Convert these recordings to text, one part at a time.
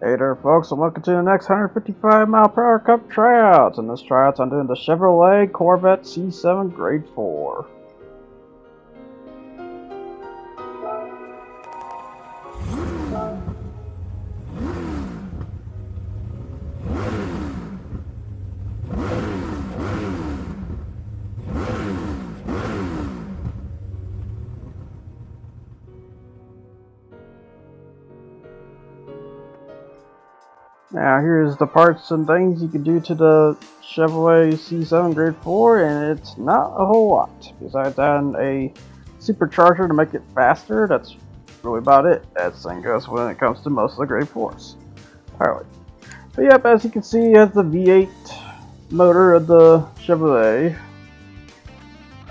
Hey there folks, and welcome to the next 155 mile per hour Cup Tryouts. In this tryouts I'm doing the Chevrolet Corvette C7 Grade 4. Now here's the parts and things you can do to the Chevrolet C7 Grade 4, and it's not a whole lot. Besides adding a supercharger to make it faster, that's really about it, as thing goes when it comes to most of the Grade 4s. Alright. But yep, as you can see, it has the V8 motor of the Chevrolet.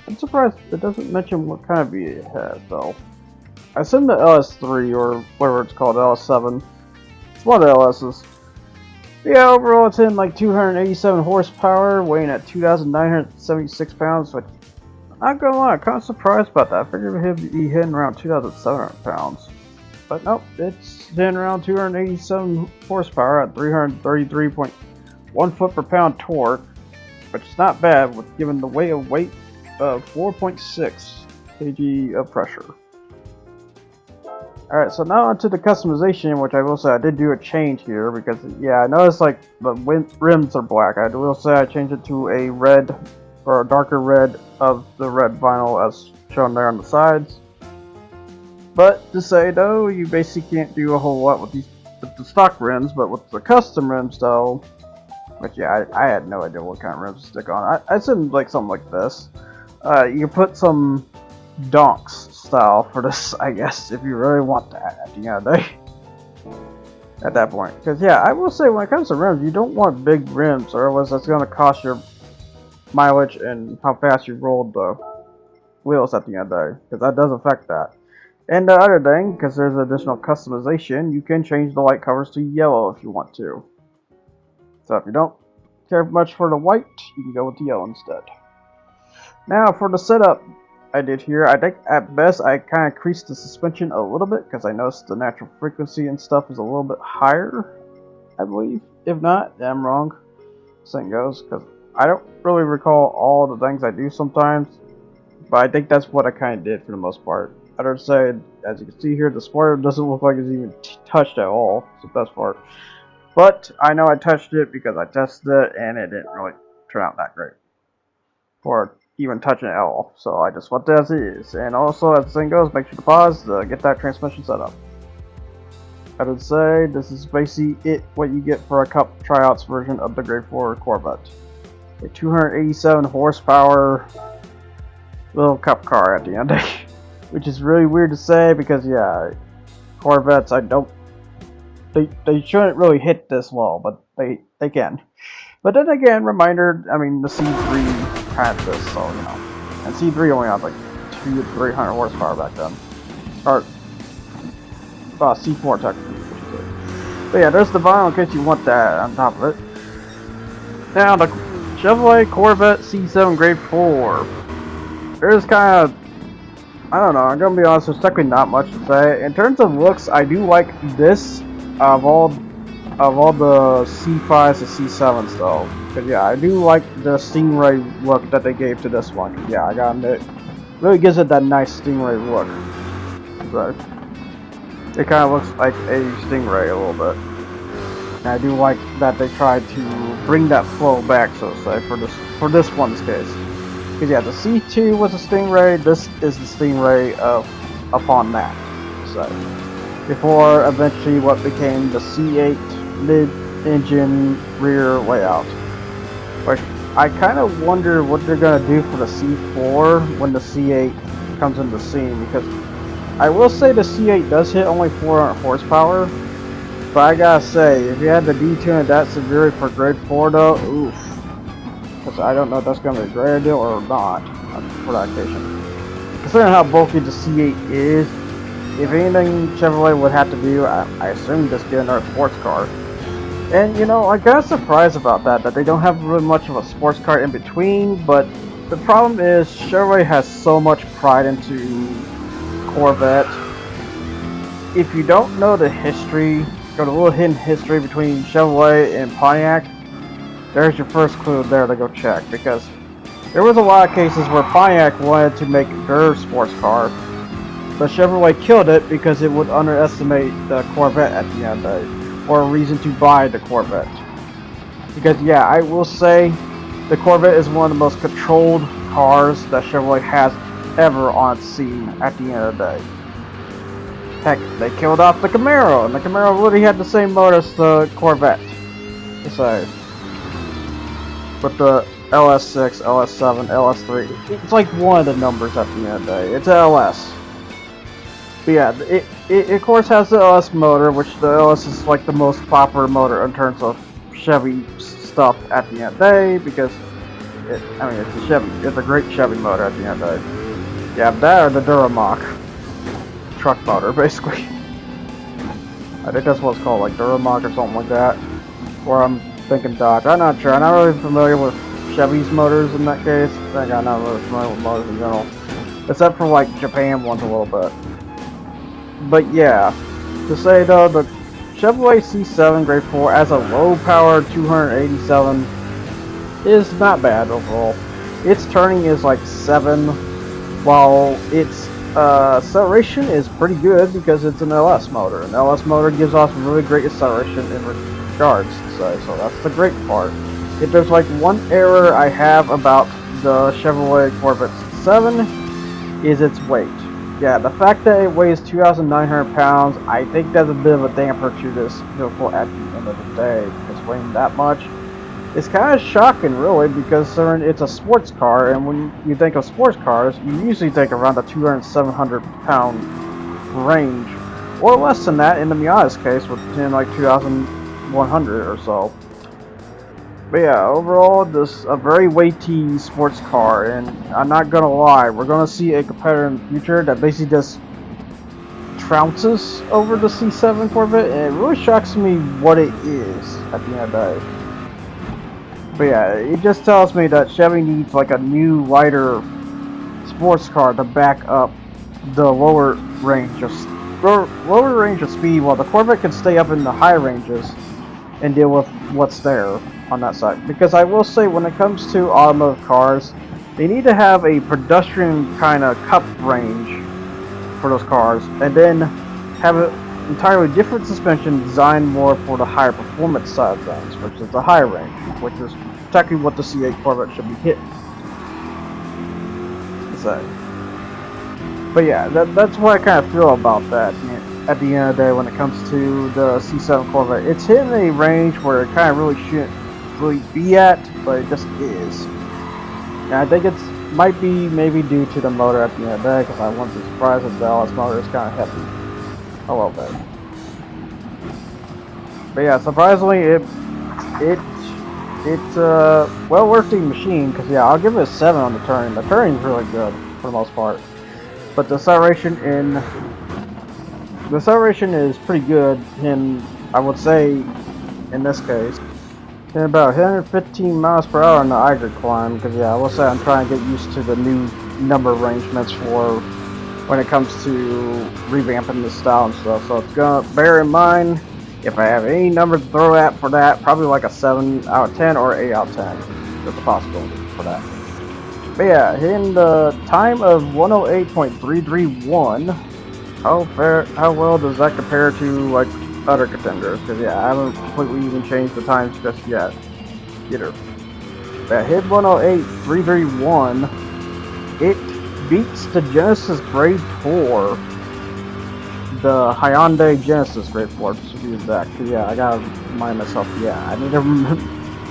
I'm surprised it doesn't mention what kind of V8 it has, though. I assume the LS3 or whatever it's called, LS7. It's one of the LS's. Yeah, overall it's in like 287 horsepower, weighing at 2,976 pounds, which I'm not gonna lie, I'm kind of surprised about that. I figured it'd be hitting around 2,700 pounds. But nope, it's hitting around 287 horsepower at 333.1 foot per pound torque, which is not bad with given the weight of 4.6 kg of pressure. Alright, so now onto the customization, which I will say I did do a change here because, yeah, I noticed like the rims are black. I will say I changed it to a red or a darker red of the red vinyl as shown there on the sides. But to say though, you basically can't do a whole lot with the stock rims, but with the custom rims though, which yeah, I had no idea what kind of rims to stick on. I assumed like something like this. You can put some donks style for this, I guess, if you really want that at the end of the day. At that point, because yeah, I will say when it comes to rims, you don't want big rims, or else that's going to cost your mileage and how fast you roll the wheels at the end of the day, because that does affect that. And the other thing, because there's additional customization, you can change the light covers to yellow if you want to. So if you don't care much for the white, you can go with the yellow instead. Now for the setup I did here, I think at best I kind of increased the suspension a little bit because I noticed the natural frequency and stuff is a little bit higher, I believe. If not, yeah, I'm wrong. Same goes, because I don't really recall all the things I do sometimes, but I think that's what I kind of did for the most part. I would say, as you can see here, the spoiler doesn't look like it's even touched at all. It's the best part. But I know I touched it because I tested it and it didn't really turn out that great for even touching it at all. So I just left it as it is. And also, as the thing goes, make sure to pause to get that transmission set up. I would say this is basically what you get for a Cup Tryouts version of the Grade 4 Corvette. A 287 horsepower little cup car at the end. Which is really weird to say because yeah, Corvettes they shouldn't really hit this low, but they can. But then again, reminder, I mean the C3 had this, so you know. And C3 only had like 200 to 300 horsepower back then. Or C4 technically. But yeah, there's the vinyl in case you want that on top of it. Now the Chevrolet Corvette C7 Grade 4. There's kind of, I don't know, I'm gonna be honest, there's technically not much to say. In terms of looks, I do like this of all the C5s to C7s though. Cause yeah, I do like the Stingray look that they gave to this one. Yeah, I gotta admit, it really gives it that nice Stingray look. So, it kind of looks like a Stingray a little bit. And I do like that they tried to bring that flow back, so to say, for this one's case. Because yeah, the C2 was a Stingray, this is the Stingray upon that. So, before eventually what became the C8 mid-engine rear layout. Which I kind of wonder what they're going to do for the C4 when the C8 comes into the scene, because I will say the C8 does hit only 400 horsepower, but I gotta say, if you had the detune that severely for Grade 4 though, oof. Because I don't know if that's going to be a great idea or not for that occasion. Considering how bulky the C8 is, if anything Chevrolet would have to do, I assume just get another sports car. And you know, I got surprised about that they don't have really much of a sports car in between, but the problem is Chevrolet has so much pride into Corvette. If you don't know the history got a little hidden history between Chevrolet and Pontiac, there's your first clue there to go check, because there was a lot of cases where Pontiac wanted to make a Gr4 sports car, but Chevrolet killed it because it would underestimate the Corvette at the end of it, or a reason to buy the Corvette. Because yeah, I will say the Corvette is one of the most controlled cars that Chevrolet has ever on its scene at the end of the day. Heck, they killed off the Camaro, and the Camaro literally had the same motor as the Corvette. So, with the LS6, LS7, LS3, it's like one of the numbers at the end of the day. It's an LS. But yeah, it of course has the LS motor, which the LS is like the most popular motor in terms of Chevy stuff at the end of the day, because it's a Chevy. It's a great Chevy motor at the end of the day. Yeah, that or the Duramac truck motor, basically. I think that's what it's called, like Duramac or something like that. Or I'm thinking Dodge. I'm not sure. I'm not really familiar with Chevy's motors in that case. I think I'm not really familiar with motors in general, except for like Japan ones a little bit. But yeah, to say though, the Chevrolet C7 Gr4 as a low-power 287 is not bad overall. Its turning is like 7, while its acceleration is pretty good because it's an LS motor. An LS motor gives off really great acceleration in regards to say, so that's the great part. If there's like one error I have about the Chevrolet Corvette C7 is its weight. Yeah, the fact that it weighs 2,900 pounds, I think that's a bit of a damper to this vehicle at the end of the day, because weighing that much is kind of shocking, really, because it's a sports car, and when you think of sports cars, you usually think around the 200 to 700 pound range, or less than that in the Miata's case, with like 2,100 or so. But yeah, overall, this is a very weighty sports car, and I'm not gonna lie, we're gonna see a competitor in the future that basically just trounces over the C7 Corvette, and it really shocks me what it is at the end of the day. But yeah, it just tells me that Chevy needs like a new, lighter sports car to back up the lower range of speed, while the Corvette can stay up in the high ranges and deal with what's there on that side. Because I will say, when it comes to automotive cars, they need to have a pedestrian kind of cup range for those cars, and then have an entirely different suspension designed more for the higher performance side of things, which is the high range, which is exactly what the C8 Corvette should be hitting. So, but yeah, that's what I kind of feel about that at the end of the day when it comes to the C7 Corvette. It's hitting a range where it kind of really shouldn't really be at, but it just is. And I think it's might be maybe due to the motor at the end of the day, because I wasn't surprised that the LS motor is kind of heavy. A little bit. But yeah, surprisingly, it's a well-working machine, because yeah, I'll give it a 7 on the turning. The turning is really good for the most part, but the acceleration is pretty good in, I would say, in this case, in about 115 miles per hour on the Gr climb. Because yeah, I will say I'm trying to get used to the new number arrangements for when it comes to revamping the style and stuff. So it's gonna bear in mind, if I have any number to throw at for that, probably like a 7 out of 10 or 8 out of 10. There's a possibility for that. But yeah, hitting the time of 108.331. How well does that compare to like other contenders? Because yeah, I haven't completely even changed the times just yet either. But hit 108.331. It beats the Genesis Gr4, the Hyundai Genesis Gr4 to be exact. Yeah, I gotta remind myself. Yeah, I need to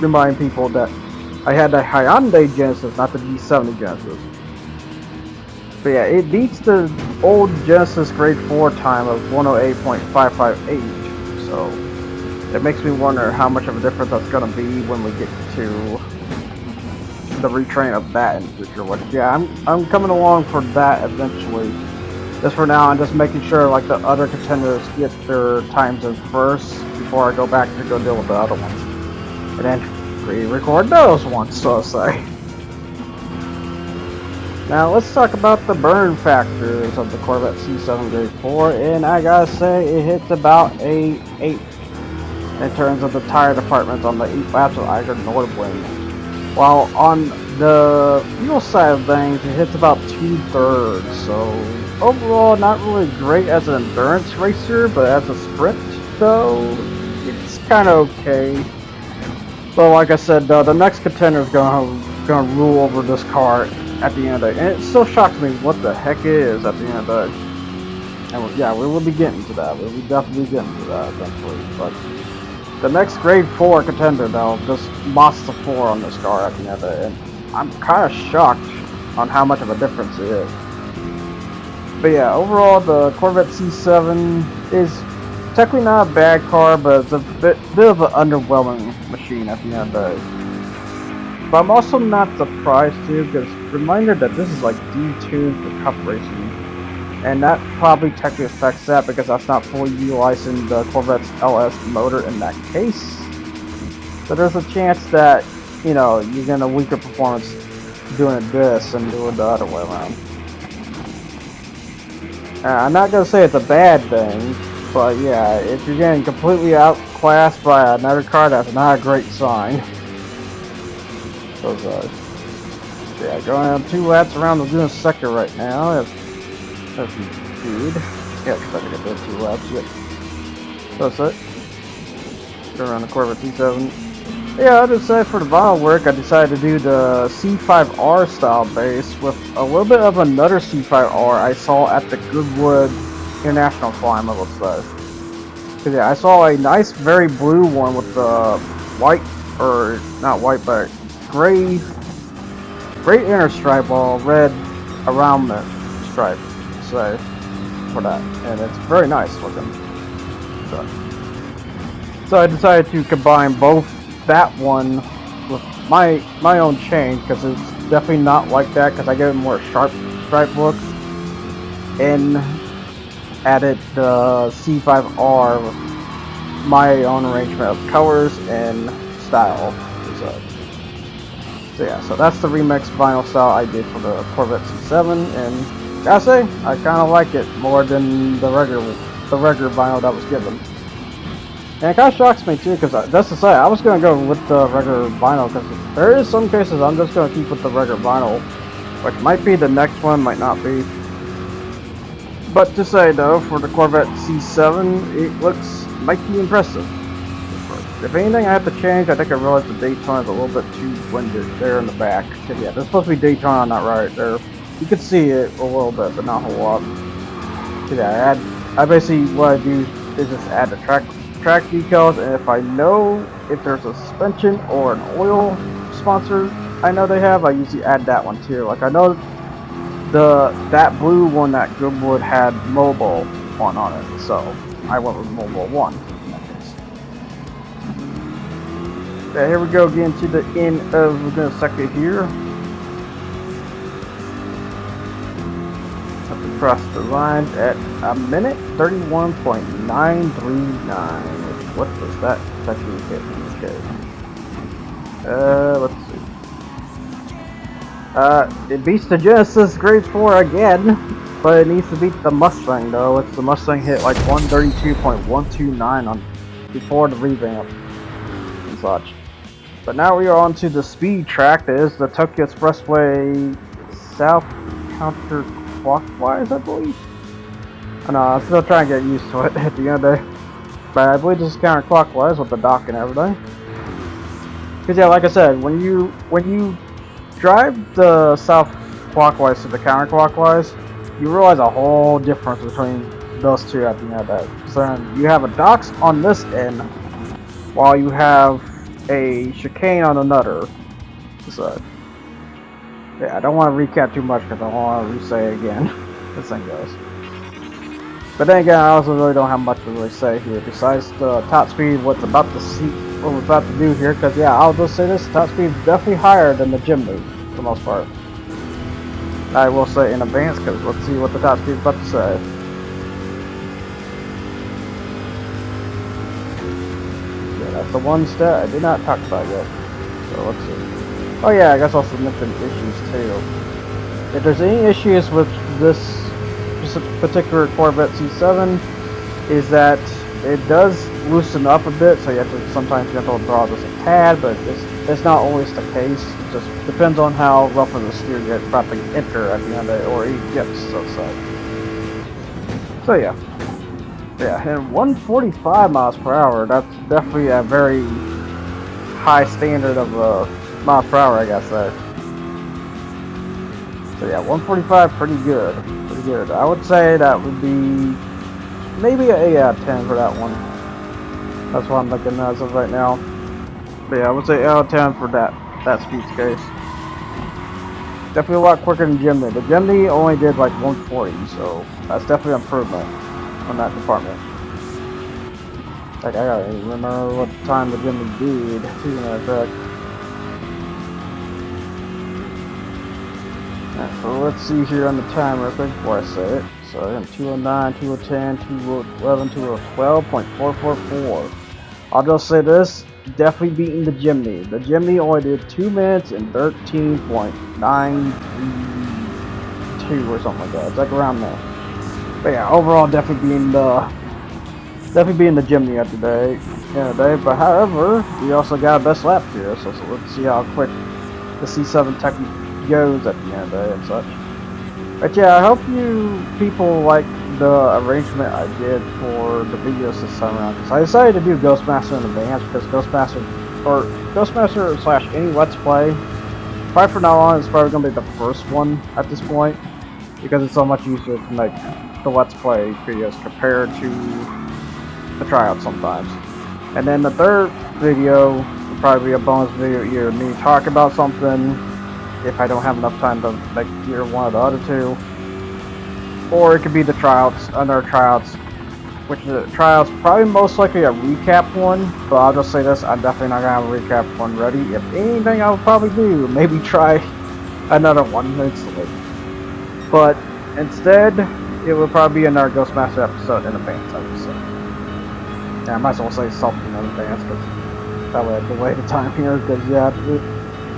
remind people that I had the Hyundai Genesis, not the G70 Genesis. But yeah, it beats the old Genesis Gr4 time of 108.558. So it makes me wonder how much of a difference that's gonna be when we get to the retrain of that in the future. Which yeah, I'm coming along for that eventually. Just for now, I'm just making sure like the other contenders get their times in first before I go back to go deal with the other ones, and then re-record those ones, so to say. Now let's talk about the burn factors of the Corvette C7 Gr4, and I gotta say it hits about a 8 in terms of the tire departments on the 8 laps of Eiger Nordwind. While on the fuel side of things, it hits about 2/3. So overall, not really great as an endurance racer, but as a sprint, though, it's kind of okay. But like I said, the next contender is gonna rule over this car at the end of the day, and it still shocks me what the heck it is at the end of the day. And yeah, we will be getting to that. We'll be definitely getting to that eventually. But the next grade 4 contender, though, just lost the 4 on this car at the end of the day, and I'm kind of shocked on how much of a difference it is. But yeah, overall, the Corvette C7 is technically not a bad car, but it's a bit of an underwhelming machine at the end of the day. But I'm also not surprised too, because reminder that this is like D2 for Cup racing, and that probably technically affects that because that's not fully utilizing the Corvette's LS motor in that case. So there's a chance that, you know, you're getting a weaker performance doing this and doing the other way around. I'm not gonna say it's a bad thing, but yeah, if you're getting completely outclassed by another car, that's not a great sign. So, yeah, going on 2 laps around the Luna sector right now. That's good. Yeah, because I think I did 2 laps yet. So that's it. Go around the Corvette C7. Yeah, I decided for the vinyl work, I decided to do the C5R style base with a little bit of another C5R I saw at the Goodwood International Climb, I will say. Cause yeah, I saw a nice, very blue one with the white, or not white, but gray inner stripe, while red around the stripe. So for that, and it's very nice looking. So I decided to combine both that one with my own change, because it's definitely not like that, because I gave it more sharp stripe look, and added the C5R with my own arrangement of colors and style. So yeah, so that's the remix vinyl style I did for the Corvette C7, and gotta say, I kind of like it more than the regular vinyl that was given. And it kind of shocks me too, because that's to say, I was going to go with the regular vinyl, because there is some cases I'm just going to keep with the regular vinyl, which might be the next one, might not be. But to say though, for the Corvette C7, it might be impressive. If anything I have to change, I think I realized the Daytona is a little bit too blended there in the back. Cause yeah, there's supposed to be Daytona on that right there. You can see it a little bit, but not a whole lot. So yeah, I basically, what I do is just add the track decals, and if I know if there's a suspension or an oil sponsor I know they have, I usually add that one too. Like I know that blue one that Goodwood had Mobile 1 on it, so I went with Mobile 1 in that case. Okay, here we go again to the end of the Laguna sector here. Have to cross the line at a minute 31.939. What does that actually hit in this case? Let's see. It beats the Genesis Grade 4 again, but it needs to beat the Mustang though. It's the Mustang hit like 132.129 on before the revamp and such. But now we are on to the speed track. That is the Tokyo Expressway south counterclockwise, I believe. I know, I'm still trying to get used to it at the end of the day. But I believe this is counterclockwise with the dock and everything. Because yeah, like I said, when you drive the south clockwise to the counterclockwise, you realize a whole difference between those two at the end of that. So you have a docks on this end, while you have a chicane on another side. Yeah, I don't want to recap too much because I don't want to re-say it again. This thing goes. But then again, I also really don't have much to really say here besides the top speed, what we're about to do here. Because yeah, I'll just say this: top speed is definitely higher than the gym move for the most part. I will say in advance, because let's see what the top speed is about to say. Yeah, that's the one stat I did not talk about yet. So let's see. Oh yeah, I guess also mention issues too. If there's any issues with this particular Corvette C7, is that it does loosen up a bit, so sometimes you have to draw just a tad, but it's not always the case. It just depends on how rough of the steer gets about to enter at the end of it, or he gets, so yeah. Yeah, and 145 miles per hour, that's definitely a very high standard of miles per hour, I guess. So yeah, 145, pretty good. Pretty good. I would say that would be maybe an 8 out of 10 for that one. That's what I'm looking as of right now. But yeah, I would say 8 out of 10 for that speed case. Definitely a lot quicker than Jimny. The Jimny only did like 140, so that's definitely an improvement on that department. Like, I gotta remember what time the Jimny did, as a matter of fact. Alright, so let's see here on the timer real quick before I say it. So I am 209, 210, 211, 212.444. I'll just say this, definitely beating the Jimny. The Jimny only did 2 minutes and 13.932 or something like that. It's like around there. But yeah, overall definitely being the Jimny of the day. But however, we also got a best lap here, so let's see how quick the C7 Tech goes at the end of the day and such. But yeah, I hope you people like the arrangement I did for the videos this time around. Because I decided to do Ghostmaster in advance because Ghostmaster / any Let's Play, probably from now on, is probably going to be the first one at this point. Because it's so much easier to make the Let's Play videos compared to the tryouts sometimes. And then the third video will probably be a bonus video, either me talk about something if I don't have enough time to make either one of the other two, or it could be the tryouts, another tryouts, which the tryouts probably most likely a recap one, but I'll just say this, I'm definitely not gonna have a recap one ready. If anything, I would probably do, maybe try another one instantly. But instead, it would probably be another Ghostmaster episode in advance, I would say. Yeah, I might as well say something in advance, because that way I delay the time here, because yeah,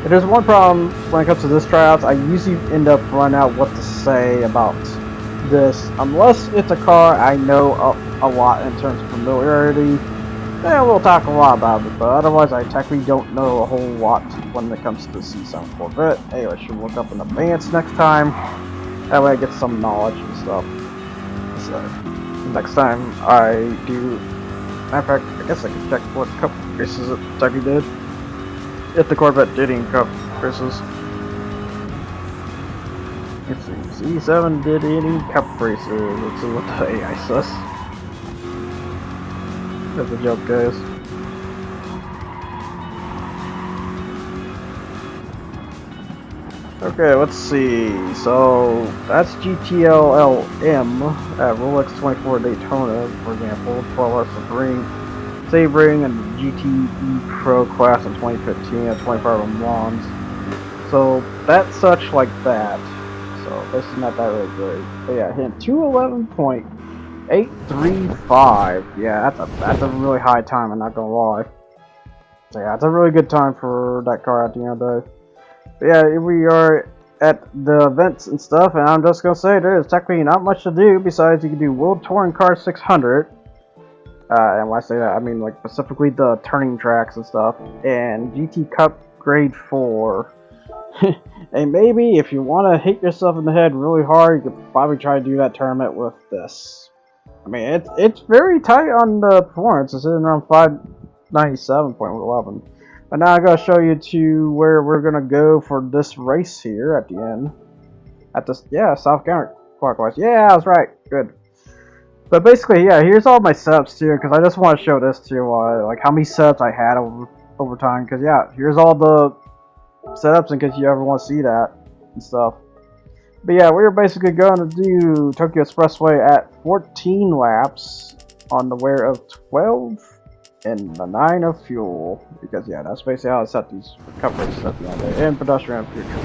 if there's one problem when it comes to this tryouts, I usually end up running out what to say about this, unless it's a car I know a lot in terms of familiarity. Then we'll talk a lot about it, but otherwise I technically don't know a whole lot when it comes to the C7 Corvette. Anyway, I should look up in advance next time. That way I get some knowledge and stuff. So, next time I do... Matter of fact, I guess I can check what Cup races it technically did. If the Corvette did any Cup races. Let's see, C7 did any Cup races. Let's see what the AI says. That's a joke, guys. Okay, let's see. So that's GTLLM at Rolex 24 Daytona, for example, 12 hours for green. Sabring and the GTE Pro class in 2015 at 25 Le Mans. So that's such like that. So this is not that really great. But yeah, hit 211.835. Yeah, that's a really high time, I'm not gonna lie. So yeah, it's a really good time for that car at the end of the day. But yeah, here we are at the events and stuff, and I'm just gonna say there is technically not much to do besides you can do World Touring Car 600. And when I say that, I mean like specifically the turning tracks and stuff, and GT Cup Grade 4. And maybe if you want to hit yourself in the head really hard, you could probably try to do that tournament with this. I mean, it's very tight on the performance. It's sitting around 597.11. But now I'm gonna show you to where we're gonna go for this race here at the end. At this, yeah, south counterclockwise. Yeah, I was right. Good. But basically, yeah, here's all my setups too, because I just want to show this to you, like how many setups I had over time. Because yeah, here's all the setups in case you ever want to see that and stuff. But yeah, we're basically going to do Tokyo Expressway at 14 laps on the wear of 12 and the 9 of fuel. Because yeah, that's basically how I set these cup races at the end of the day, and pedestrian future.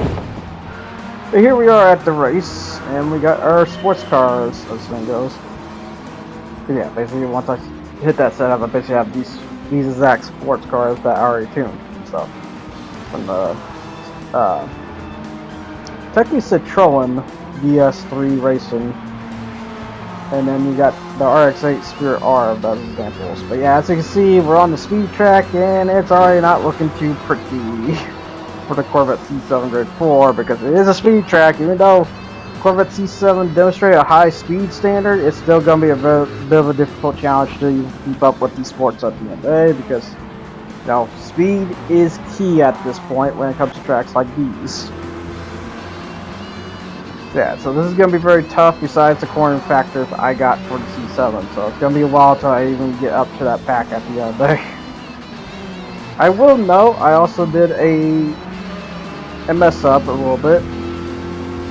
But here we are at the race, and we got our sports cars, as this thing goes. But yeah, basically once I hit that setup, I basically have these exact sports cars that I already tuned and stuff. From the technically Citroen DS3 Racing, and then you got the RX-8 Spirit R of those examples. But yeah, as you can see, we're on the speed track, and it's already not looking too pretty for the Corvette C7 Gr4, because it is a speed track. Even though Corvette C7 demonstrated a high speed standard, it's still going to be a bit of a difficult challenge to keep up with these sports at the end of the day, because you know, speed is key at this point when it comes to tracks like these. Yeah, so this is going to be very tough besides the cornering factors I got for the C7, so it's going to be a while until I even get up to that pack at the end of the day. I will note, I also did a mess up a little bit.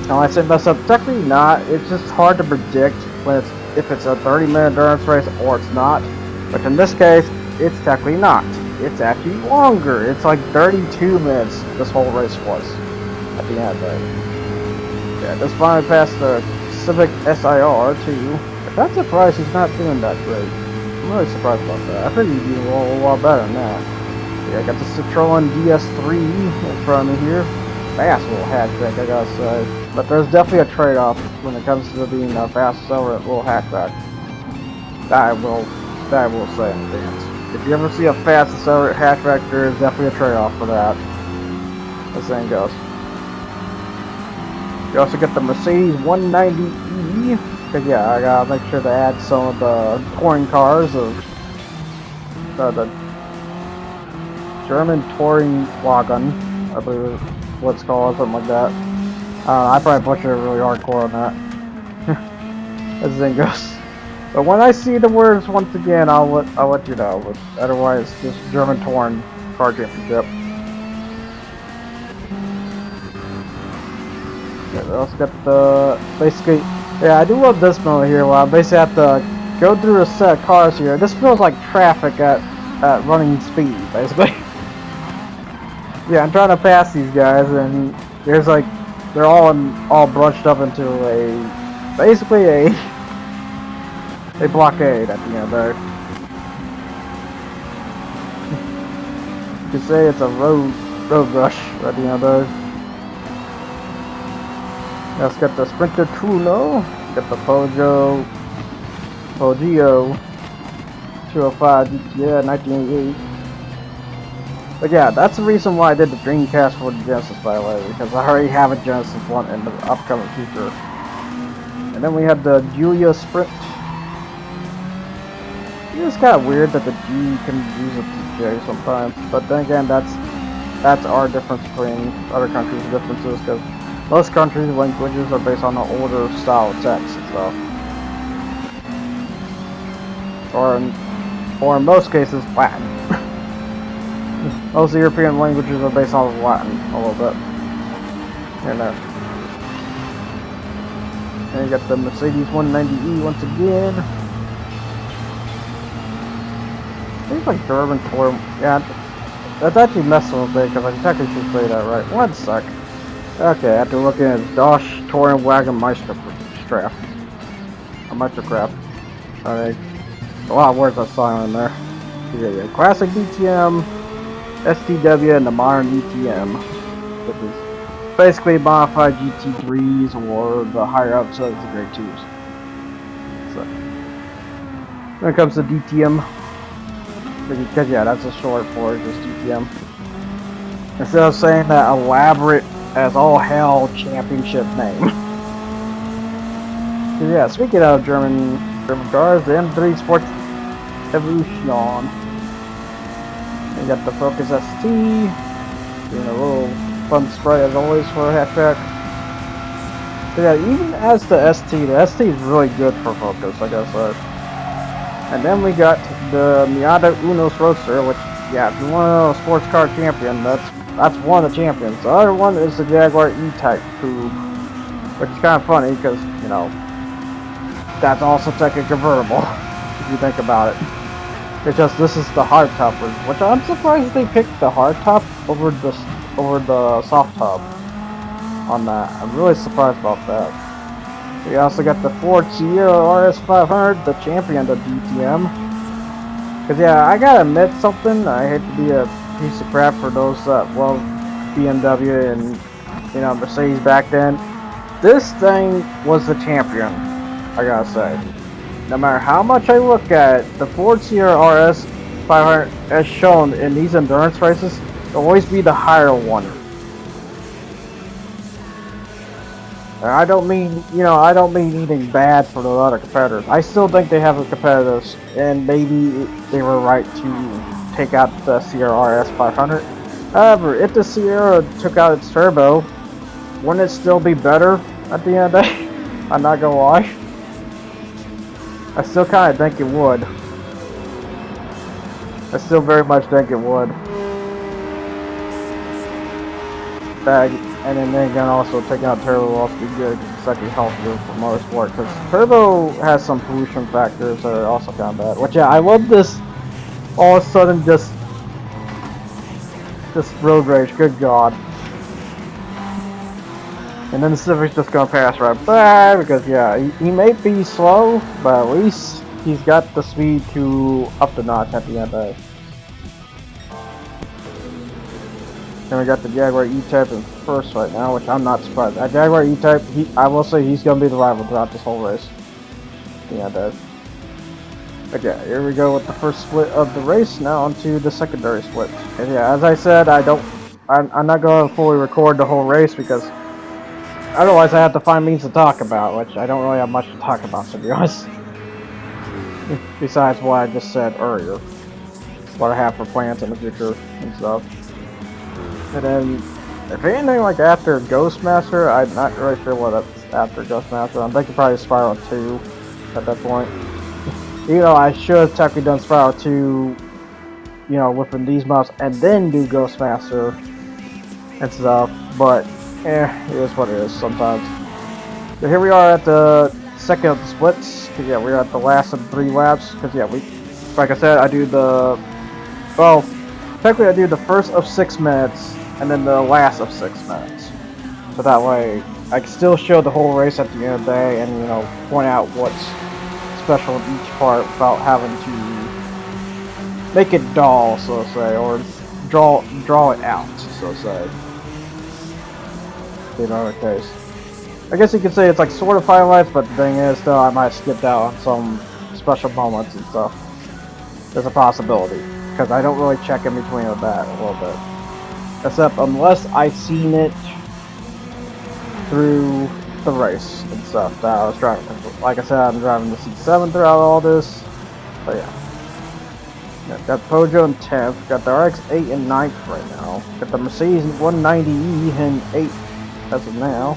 Now, when I say mess up, technically not. It's just hard to predict when if it's a 30-minute endurance race or it's not. But in this case, it's technically not. It's actually longer. It's like 32 minutes this whole race was at the end of the day. Yeah, just finally passed the Civic SIR too. But that's surprised he's not doing that great. I'm really surprised about that. I think he'd be a lot better than that. Yeah, I got the Citroen DS3 in front of me here. Fast little hatchback, I gotta say. But there's definitely a trade-off when it comes to being a fast accelerate little hatchback. That I will say in advance. If you ever see a fast accelerate hatchback, there is definitely a trade-off for that. As saying goes. You also get the Mercedes 190E, because yeah, I gotta make sure to add some of the touring cars of the German touring wagon, I believe is what it's called, something like that. I probably butchered it really hardcore on that. As the thing goes. But when I see the words once again, I'll let you know. But otherwise, just German touring car championship. Yeah, they also got the basically. Yeah, I do love this mode here. Where I basically have to go through a set of cars here. This feels like traffic at running speed, basically. Yeah, I'm trying to pass these guys, and there's like they're all bunched up into basically a blockade at the end there. You could say it's a road rush at the end there. Let's get the Sprinter Truno, get the Poggio 205 GTI 1988. But yeah, that's the reason why I did the Dreamcast for the Genesis, by the way, because I already have a Genesis one in the upcoming future. And then we have the Giulia Sprint. It's kind of weird that the G can use a TJ sometimes, but then again, that's our difference between other countries' differences, because most countries' languages are based on the older style of text and stuff. Or in most cases, Latin. Most European languages are based on Latin a little bit. Here and there. And you got the Mercedes 190E once again. Seems like German tour. Yeah, that's actually messed with me because I technically should say that right. One sec. Okay, after looking at Dosh Touring Wagon Meistercraft. Or Meistercraft. Alright. A lot of words I saw in there. Yeah. Classic DTM, STW, and the modern DTM. Which is basically modified GT3s or the higher ups of the grade 2s. So, when it comes to DTM, because yeah, that's a short for just DTM. Instead of saying that elaborate as all hell championship name. So yeah, speaking of German cars, the M3 Sports Evolution. You got the Focus ST, doing a little fun spray as always for a hatchback. So yeah, even as the ST is really good for Focus, like I said. And then we got the Miata Unos Roadster, which, yeah, if you want to know a sports car champion, that's one of the champions. The other one is the Jaguar E-Type Coupe, which is kind of funny because, you know, that's also technically convertible, if you think about it. It's just this is the hardtop version, which I'm surprised they picked the hardtop over the soft top on that. I'm really surprised about that. We also got the Ford Sierra RS500, the champion of DTM. Cause yeah, I gotta admit something. I hate to be a piece of crap for those that love BMW and you know Mercedes back then. This thing was the champion, I gotta say. no matter how much I look at it, the Ford Sierra RS 500 as shown in these endurance races, will always be the higher one. And I don't mean, I don't mean anything bad for the other competitors. I still think they have the competitors, and maybe they were right to take out the Sierra RS 500. However, if the Sierra took out its turbo, wouldn't it still be better at the end of the day? I'm not gonna lie. I still kind of think it would. I still very much think it would. And then again, also taking out turbo will also be good because it's actually healthier for motorsport. Because turbo has some pollution factors that are also kind of bad. Which, yeah, I love this. All of a sudden, just road rage. Good God. And then the Civic's just gonna pass right by because, yeah, he may be slow, but at least he's got the speed to up the notch at the end of it. Then we got the Jaguar E-Type in first right now, which I'm not surprised. That Jaguar E-Type, I will say he's gonna be the rival throughout this whole race. Yeah, that. But yeah, here we go with the first split of the race. Now onto the secondary split. And yeah, as I said, I'm not going to fully record the whole race because otherwise I have to find means to talk about, which I don't really have much to talk about, to be honest. Besides what I just said earlier. What I have for plans in the future and stuff. And then, if anything like after Ghostmaster, I'm not really sure what that's after Ghostmaster. I'm thinking probably Spiral 2 at that point. I should have technically done Spiral 2, within these maps and then do Ghostmaster and stuff, but it is what it is sometimes. So here we are at the second of the splits. Yeah, we're at the last of 3 laps. Because yeah, like I said, I do technically I do the first of 6 minutes and then the last of 6 minutes. So that way I can still show the whole race at the end of the day and point out what's special in each part without having to make it dull, so to say, or draw it out, so to say. The case. I guess you could say it's like sort of highlights, but the thing is, though, I might skip out on some special moments and stuff. There's a possibility, because I don't really check in between of that a little bit. Except unless I've seen it through the race and stuff that I was driving. Like I said, I'm driving the C7 throughout all this. But yeah. Got Pojo in 10th, got the RX-8 in 9th right now. Got the Mercedes 190E in 8th as of now.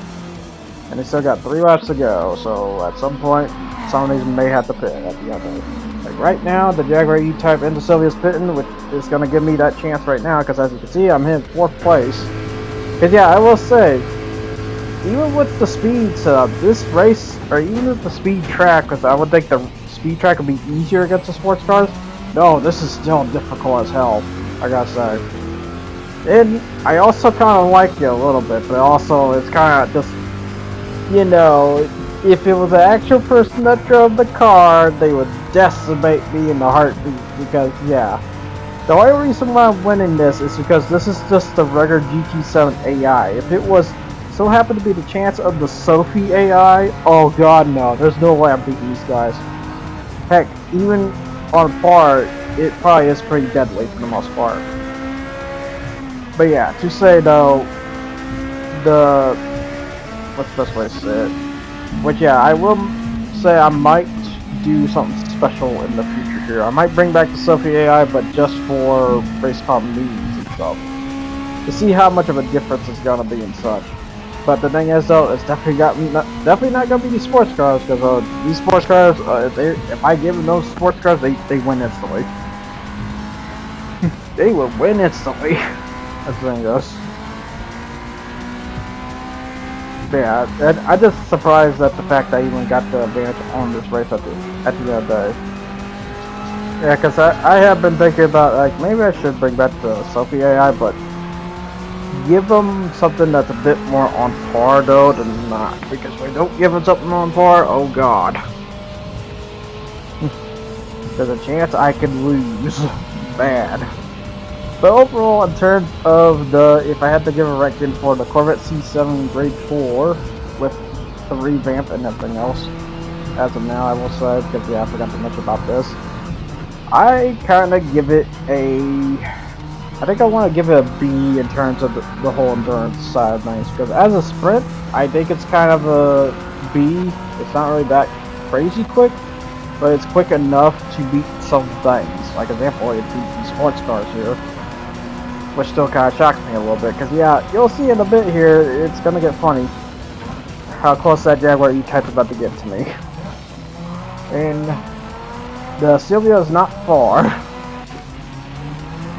And they still got 3 laps to go, so at some point, some of these may have to pit at the end of it. Like right now, the Jaguar E-Type into Sylvia's pitting, which is going to give me that chance right now, because as you can see, I'm in 4th place. Because yeah, I will say, even with the speed setup, this race, or even with the speed track, because I would think the speed track would be easier against the sports cars, no, this is still difficult as hell, I gotta say. And I also kind of like it a little bit, but also it's kind of just, if it was an actual person that drove the car, they would decimate me in the heartbeat, because, yeah. The only reason why I'm winning this is because this is just the regular GT7 AI. If it was so happened to be the chance of the Sophie AI, oh god no, there's no way I'm beating these guys. Heck, even on par, it probably is pretty deadly for the most part. But yeah, to say though, what's the best way to say it? Which yeah, I will say I might do something special in the future here. I might bring back the Sophie AI, but just for race car memes and stuff. To see how much of a difference it's gonna be and such. But the thing is though, it's definitely not gonna be these sports cars, because these sports cars, if I give them those sports cars, they win instantly. They will win instantly. As the thing goes. But yeah, I'm just surprised at the fact that I even got the advantage on this race at the end of the day. Yeah, because I have been thinking about, like, maybe I should bring back the Sophie AI, but give them something that's a bit more on par though than not, because if we don't give them something on par, oh god. There's a chance I could lose bad. But overall, in terms of if I had to give a ranking for the Corvette C7 Grade 4 with the revamp and everything else, as of now, I will say, because yeah, I forgot to mention about this. I kind of give it a... I think I want to give it a B in terms of the whole endurance side of things, because as a sprint, I think it's kind of a B. It's not really that crazy quick, but it's quick enough to beat some things. Like example, it beats the sports cars here, which still kind of shocks me a little bit, because yeah, you'll see in a bit here, it's going to get funny how close that Jaguar E-Type's about to get to me. And the Silvio is not far,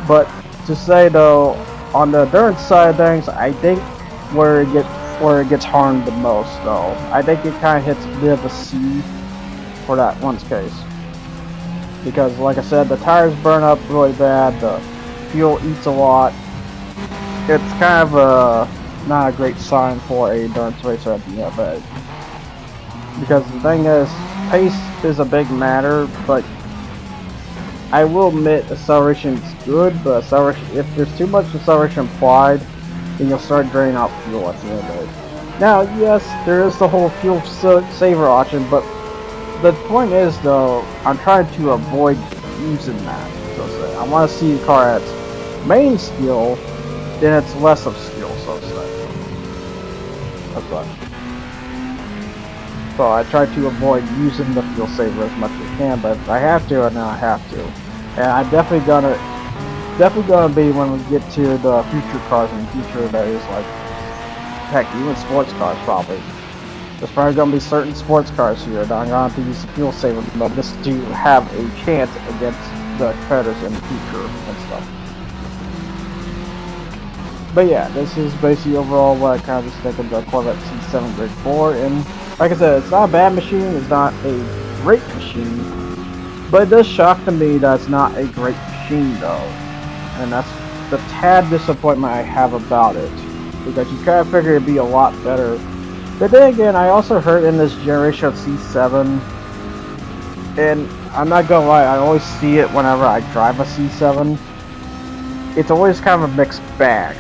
but to say though, on the endurance side of things, I think where it gets harmed the most though, I think it kind of hits a bit of a C for that one's case, because like I said, the tires burn up really bad, the fuel eats a lot. It's kind of not a great sign for a endurance racer at the end of it, because the thing is, pace is a big matter, but I will admit acceleration is good, but acceleration, if there's too much acceleration applied, then you'll start draining out fuel at the end of it. Now, yes, there is the whole fuel saver option, but the point is, though, I'm trying to avoid using that. So to say. I want to see a car at its main skill, then it's less of skill, so to say. That's what. So I try to avoid using the fuel saver as much as I can, but if I have to, then I have to. And I'm definitely gonna be when we get to the future cars in the future. That is like, heck, even sports cars probably. There's probably gonna be certain sports cars here that I'm gonna have to use the fuel saver mode just to have a chance against the competitors in the future and stuff. But yeah, this is basically overall what I kind of just think of the Corvette C7 Gr4, and like I said, it's not a bad machine, it's not a great machine, but it does shock to me that it's not a great machine though, and that's the tad disappointment I have about it, because you kind of figure it'd be a lot better. But then again, I also heard in this generation of C7, and I'm not gonna lie, I always see it whenever I drive a C7, it's always kind of a mixed bag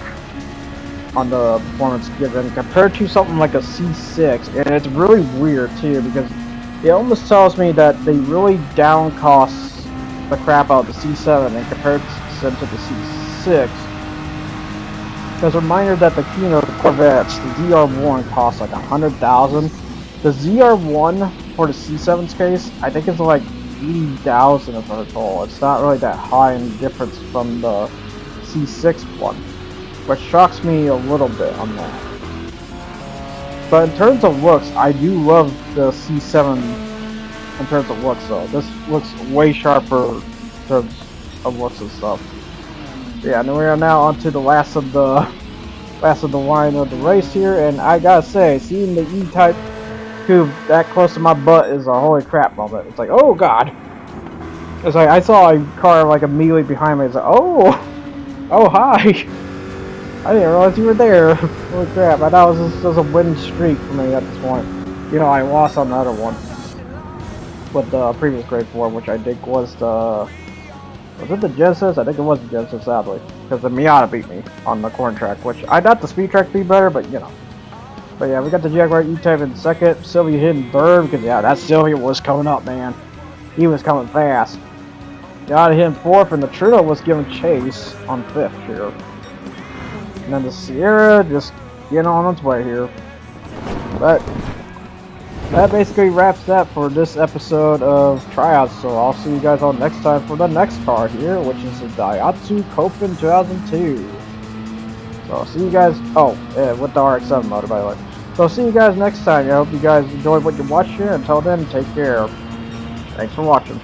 on the performance given compared to something like a C6, and it's really weird too, because it almost tells me that they really down cost the crap out of the C7 and compared to the C6. As a reminder that the Corvettes, the ZR1 costs like $100,000. The ZR1 for the C7's case, I think it's like $80,000 if I recall. It's not really that high in difference from the C6 one, which shocks me a little bit on that. But in terms of looks, I do love the C7 in terms of looks though. This looks way sharper in terms of looks and stuff. Yeah, and we are now on to the last of the line of the race here, and I gotta say, seeing the E-Type Coupe that close to my butt is a holy crap moment. It's like, oh god! It's like, I saw a car like immediately behind me, it's like, oh hi! I didn't realize you were there. Holy crap, I thought it was just a winning streak for me at this point. You know, I lost on the other one. With the previous Gr4, which I think was the... Was it the Genesis? I think it was the Genesis, sadly. Because the Miata beat me on the corn track, which I thought the speed track beat better, but you know. But yeah, we got the Jaguar E-Type in second, Sylvia hitting third, because yeah, that Sylvia was coming up, man. He was coming fast. Got hit in fourth, and the Trudeau was giving chase on fifth here. And then the Sierra just getting on its way here. But that basically wraps that for this episode of Tryouts, so I'll see you guys all next time for the next car here, which is the Daihatsu Copen 2002. So I'll see you guys, with the RX-7 motor, by the way. So I'll see you guys next time. I hope you guys enjoyed what you watched here. Until then, take care. Thanks for watching.